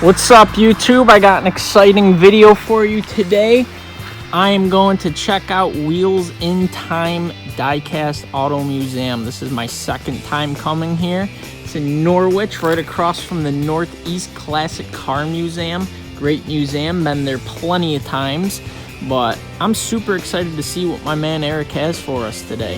What's up, YouTube? I got an exciting video for you today. I am going to check out Wheels in Time Diecast Auto Museum. This is my second time coming here. It's in Norwich, right across from the Northeast Classic Car Museum. Great museum, been there plenty of times, but I'm super excited to see what my man Eric has for us today.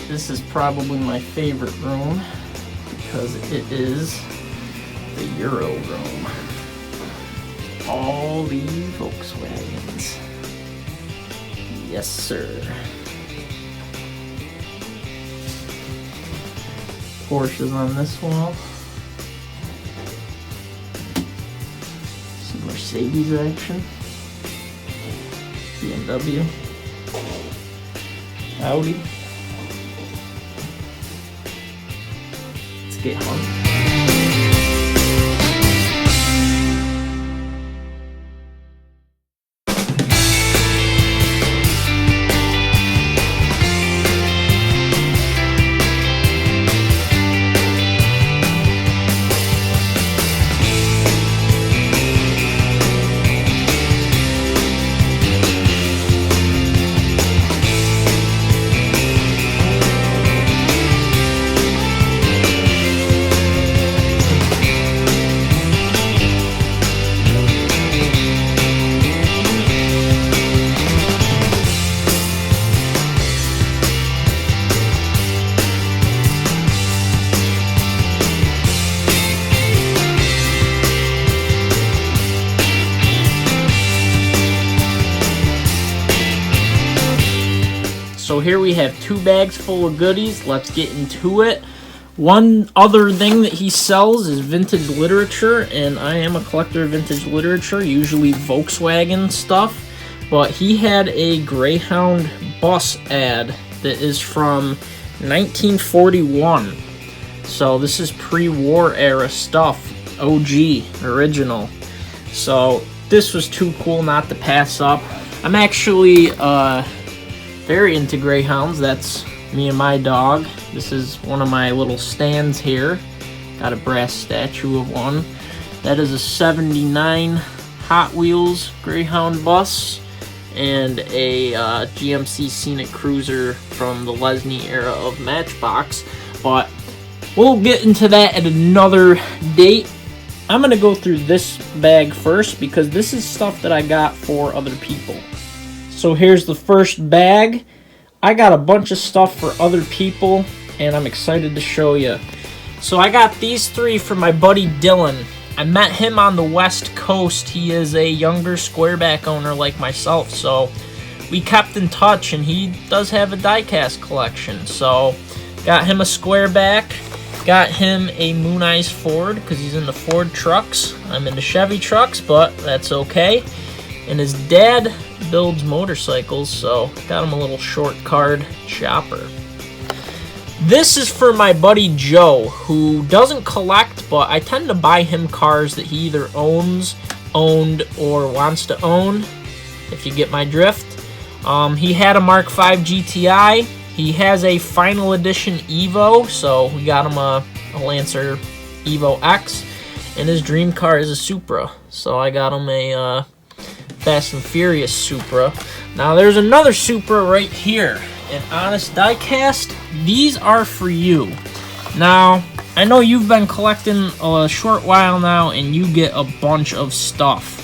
This is probably my favorite room because it is the Euro room. All the Volkswagens. Yes, sir. Porsches on this wall. Some Mercedes action. BMW. Audi. Get home. So here we have 2 bags full of goodies. Let's get into it. One other thing that he sells is vintage literature, and I am a collector of vintage literature, usually Volkswagen stuff. But he had a Greyhound bus ad that is from 1941. So this is pre-war era stuff, OG, original. So this was too cool not to pass up. I'm actually very into Greyhounds. That's me and my dog. This is one of my little stands here. Got a brass statue of one. That is a 79 Hot Wheels Greyhound bus and a GMC Scenic Cruiser from the Lesney era of Matchbox. But we'll get into that at another date. I'm going to go through this bag first because this is stuff that I got for other people. So here's the first bag. I got a bunch of stuff for other people, and I'm excited to show you. So I got these 3 from my buddy Dylan. I met him on the West Coast. He is a younger squareback owner like myself, so we kept in touch, and he does have a diecast collection. So got him a squareback, got him a Moon Eyes Ford because he's into Ford trucks. I'm into Chevy trucks, but that's okay. And his dad builds motorcycles, so got him a little short card chopper. This is for my buddy Joe, who doesn't collect, but I tend to buy him cars that he either owns, owned, or wants to own, if you get my drift. He had a Mark V GTI. He has a final edition Evo, so we got him a Lancer Evo X, and his dream car is a Supra, so I got him a Fast and Furious Supra. Now there's another Supra right here, an Honest Diecast. These are for you. Now I know you've been collecting a short while now and you get a bunch of stuff.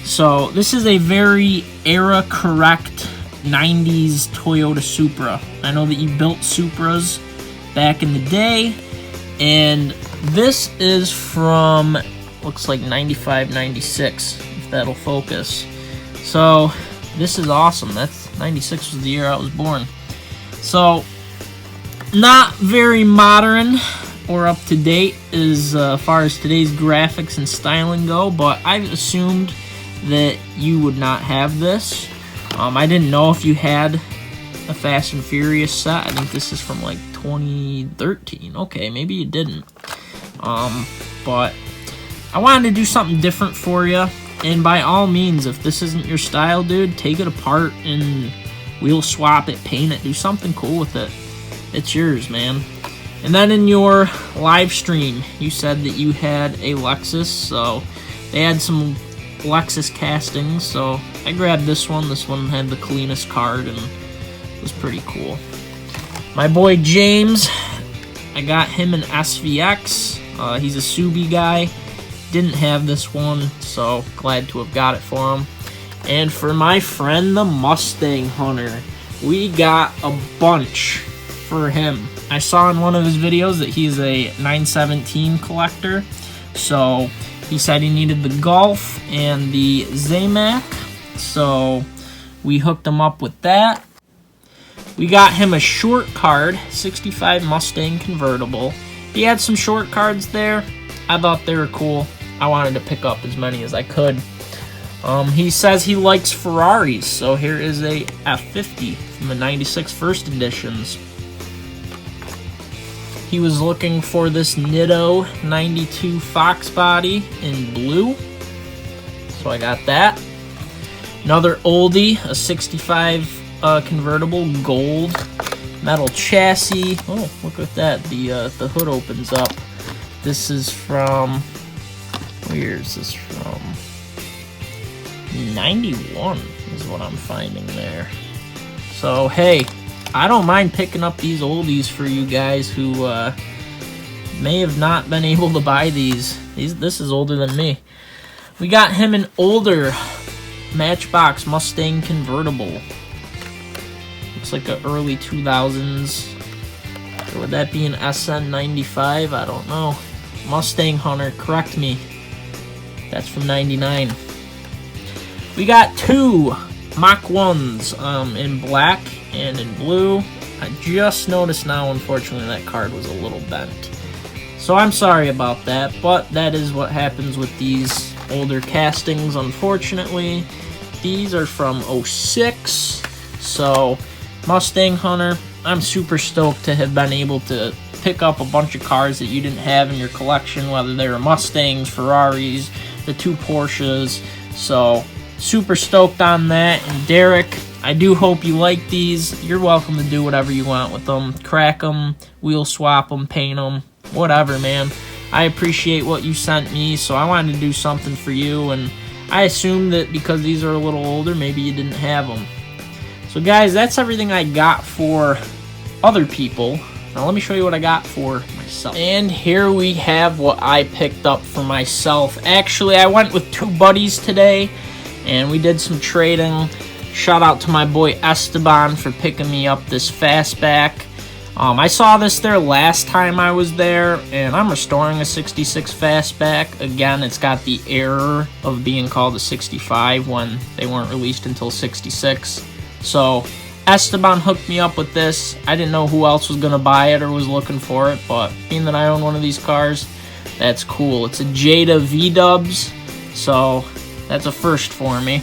So this is a very era correct 90s Toyota Supra. I know that you built Supras back in the day, and this is from looks like 95, 96, if that'll focus. So this is awesome. That's 96 was the year I was born. So not very modern or up to date as far as today's graphics and styling go, but I assumed that you would not have this. I didn't know if you had a Fast and Furious set. I think this is from like 2013. Okay, maybe you didn't. But I wanted to do something different for you. And by all means, if this isn't your style, dude, take it apart and wheel swap it, paint it, do something cool with it. It's yours, man. And then in your live stream, you said that you had a Lexus, so they had some Lexus castings, so I grabbed this one. This one had the cleanest card and it was pretty cool. My boy James, I got him an SVX. He's a Subi guy. Didn't have this one, so glad to have got it for him. And for my friend, the Mustang Hunter, we got a bunch for him. I saw in one of his videos that he's a 917 collector, so he said he needed the Golf and the Zamac, so we hooked him up with that. We got him a short card, 65 Mustang convertible. He had some short cards there. I thought they were cool. I wanted to pick up as many as I could. He says he likes Ferraris, so here is a F50 from the 96 first editions. He was looking for this Nitto 92 Fox body in blue, so I got that. Another oldie, a 65 convertible gold metal chassis. Oh, look at that! The hood opens up. This is from, where is this from? 91 is what I'm finding there. So hey, I don't mind picking up these oldies for you guys who may have not been able to buy these. This is older than me. We got him an older Matchbox Mustang convertible. Looks like an early 2000s. Or would that be an SN95? I don't know. Mustang Hunter, correct me. That's from 99. We got two Mach 1s in black and in blue. I just noticed now, unfortunately, that card was a little bent. So I'm sorry about that, but that is what happens with these older castings, unfortunately. These are from 06, so Mustang Hunter, I'm super stoked to have been able to pick up a bunch of cars that you didn't have in your collection, whether they were Mustangs, Ferraris, the two Porsches, so super stoked on that. And Derek, I do hope you like these. You're welcome to do whatever you want with them. Crack them, wheel swap them, paint them, whatever, man. I appreciate what you sent me, so I wanted to do something for you, and I assumed that because these are a little older, maybe you didn't have them. So guys, that's everything I got for other people. Now let me show you what I got for myself. And here we have what I picked up for myself. Actually, I went with two buddies today, and we did some trading. Shout out to my boy Esteban for picking me up this Fastback. I saw this there last time I was there, and I'm restoring a 66 Fastback. Again, it's got the error of being called a 65 when they weren't released until 66. So Esteban hooked me up with this. I didn't know who else was going to buy it or was looking for it, but being that I own one of these cars, that's cool. It's a Jada V-Dubs, so that's a first for me.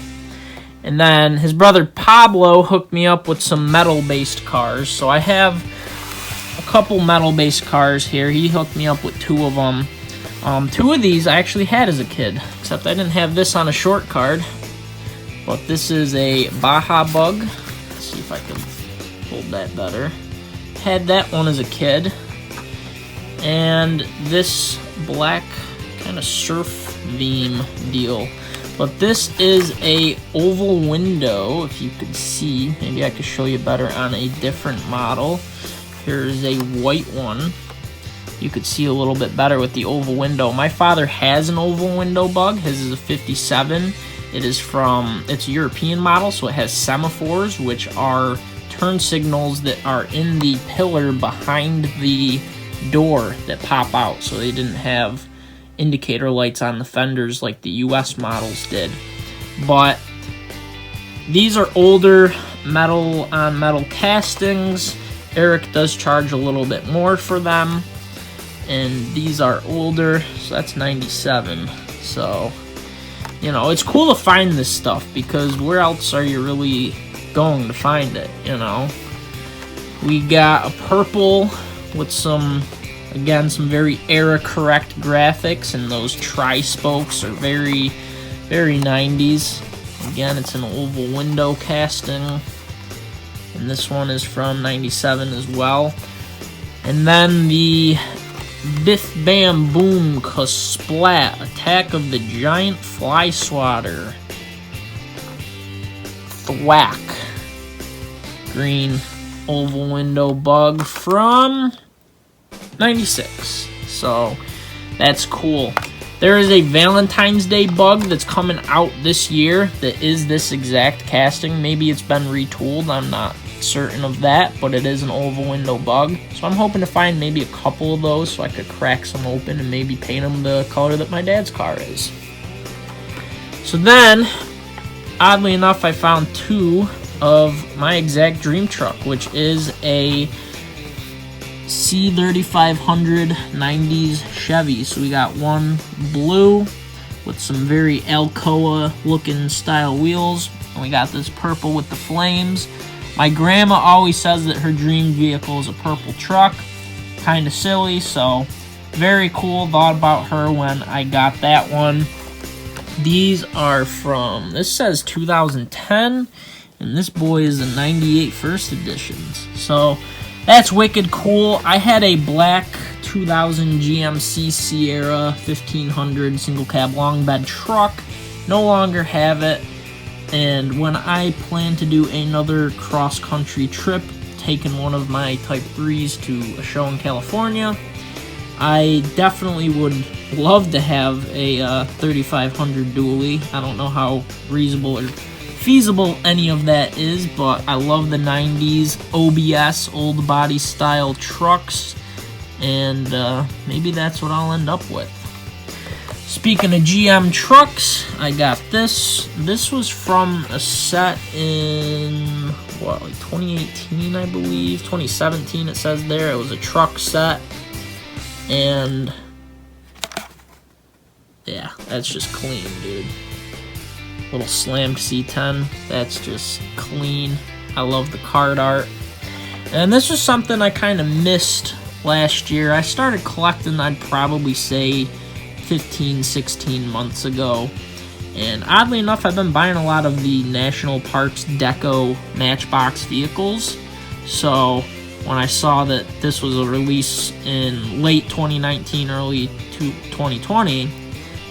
And then his brother Pablo hooked me up with some metal-based cars. So I have a couple metal-based cars here. He hooked me up with two of them. Two of these I actually had as a kid, except I didn't have this on a short card. But this is a Baja Bug. Let's see if I can hold that better. Had that one as a kid. And this black kind of surf theme deal. But this is a oval window, if you could see. Maybe I could show you better on a different model. Here's a white one. You could see a little bit better with the oval window. My father has an oval window Bug. His is a 57. It's a European model, so it has semaphores, which are turn signals that are in the pillar behind the door that pop out. So they didn't have indicator lights on the fenders like the US models did. But these are older metal on metal castings. Eric does charge a little bit more for them, and these are older, so that's 97. So, you know, it's cool to find this stuff, because where else are you really going to find it, you know? We got a purple with some, again, some very era-correct graphics, and those tri-spokes are very, very 90s. Again, it's an oval window casting, and this one is from 97 as well. And then the Biff Bam Boom Kasplat, Attack of the Giant Fly Swatter. Thwack. Green oval window bug from 96. So, that's cool. There is a Valentine's Day bug that's coming out this year that is this exact casting. Maybe it's been retooled, I'm not certain of that, but it is an oval window bug. So I'm hoping to find maybe a couple of those so I could crack some open and maybe paint them the color that my dad's car is. So then, oddly enough, I found two of my exact dream truck, which is a C3500 90s Chevy. So we got one blue with some very Alcoa looking style wheels, and we got this purple with the flames. My grandma always says that her dream vehicle is a purple truck. Kind of silly, so very cool. Thought about her when I got that one. These are from, this says 2010, and this boy is a 98 first editions. So that's wicked cool. I had a black 2000 GMC Sierra 1500 single cab long bed truck. No longer have it. And when I plan to do another cross-country trip, taking one of my Type 3s to a show in California, I definitely would love to have a 3500 dually. I don't know how reasonable or feasible any of that is, but I love the 90s OBS, old body style trucks, and maybe that's what I'll end up with. Speaking of GM trucks, I got this. This was from a set in, what, like 2018, I believe. 2017, it says there. It was a truck set. And, yeah, that's just clean, dude. Little slammed C10. That's just clean. I love the card art. And this was something I kind of missed last year. I started collecting, I'd probably say, 15, 16 months ago, and oddly enough, I've been buying a lot of the National Parks Deco Matchbox vehicles. So when I saw that this was a release in late 2019, early 2020,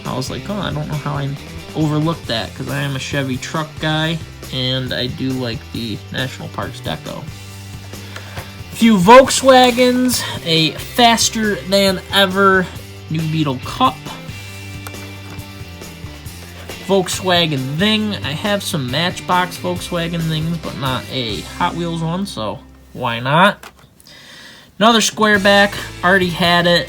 I was like, oh, I don't know how I overlooked that, because I am a Chevy truck guy, and I do like the National Parks Deco. A few Volkswagens, a faster than ever New Beetle Cup, Volkswagen Thing. I have some Matchbox Volkswagen things, but not a Hot Wheels one, so why not? Another Squareback, already had it.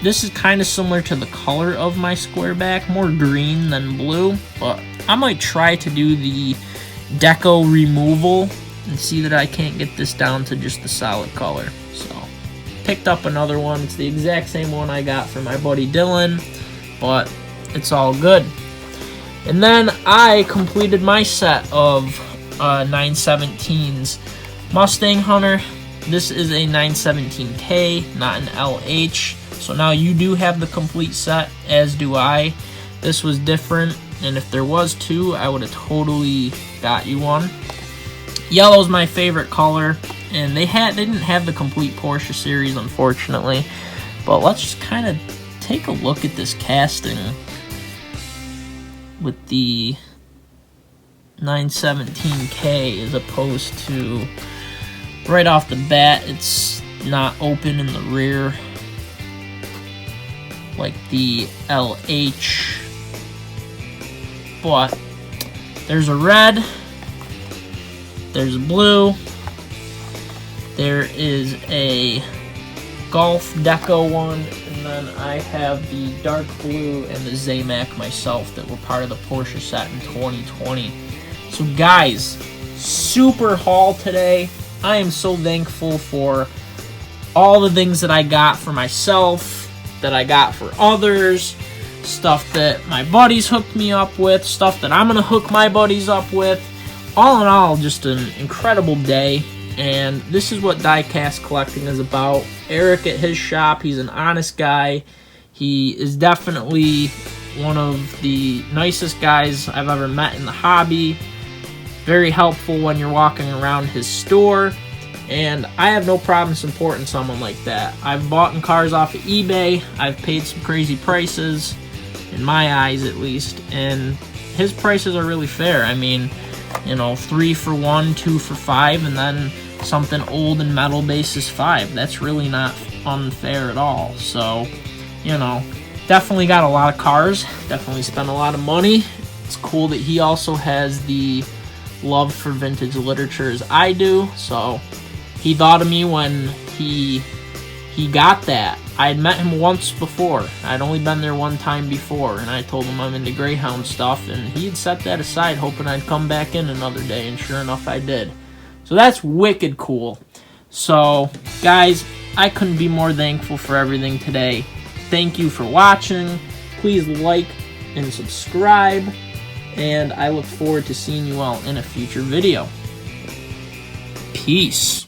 This is kind of similar to the color of my Squareback, more green than blue, but I might try to do the deco removal and see that I can't get this down to just the solid color. So picked up another one. It's the exact same one I got from my buddy Dylan, but it's all good. And then I completed my set of 917s. Mustang Hunter, this is a 917K, not an LH. So now you do have the complete set, as do I. This was different, and if there was two, I would have totally got you one. Yellow's my favorite color, and they didn't have the complete Porsche series, unfortunately. But let's just kind of take a look at this casting with the 917K as opposed to right off the bat. It's not open in the rear like the LH, but there's a red, there's a blue, there is a Golf Deco one, and And then I have the dark blue and the Zamac myself that were part of the Porsche set in 2020. So guys, super haul today. I am so thankful for all the things that I got for myself, that I got for others, stuff that my buddies hooked me up with, stuff that I'm going to hook my buddies up with. All in all, just an incredible day. And this is what die-cast collecting is about. Eric at his shop, he's an honest guy. He is definitely one of the nicest guys I've ever met in the hobby. Very helpful when you're walking around his store. And I have no problem supporting someone like that. I've bought cars off of eBay. I've paid some crazy prices, in my eyes at least. And his prices are really fair. I mean, you know, 3 for 1, 2 for 5, and then something old and metal base is 5. That's really not unfair at all. So, you know, definitely got a lot of cars, definitely spent a lot of money. It's cool that he also has the love for vintage literature as I do. So he thought of me when he got that. I had met him once before. I'd only been there one time before, and I told him I'm into Greyhound stuff, and he had set that aside hoping I'd come back in another day, and sure enough I did. So that's wicked cool. So, guys, I couldn't be more thankful for everything today. Thank you for watching. Please like and subscribe, and I look forward to seeing you all in a future video. Peace.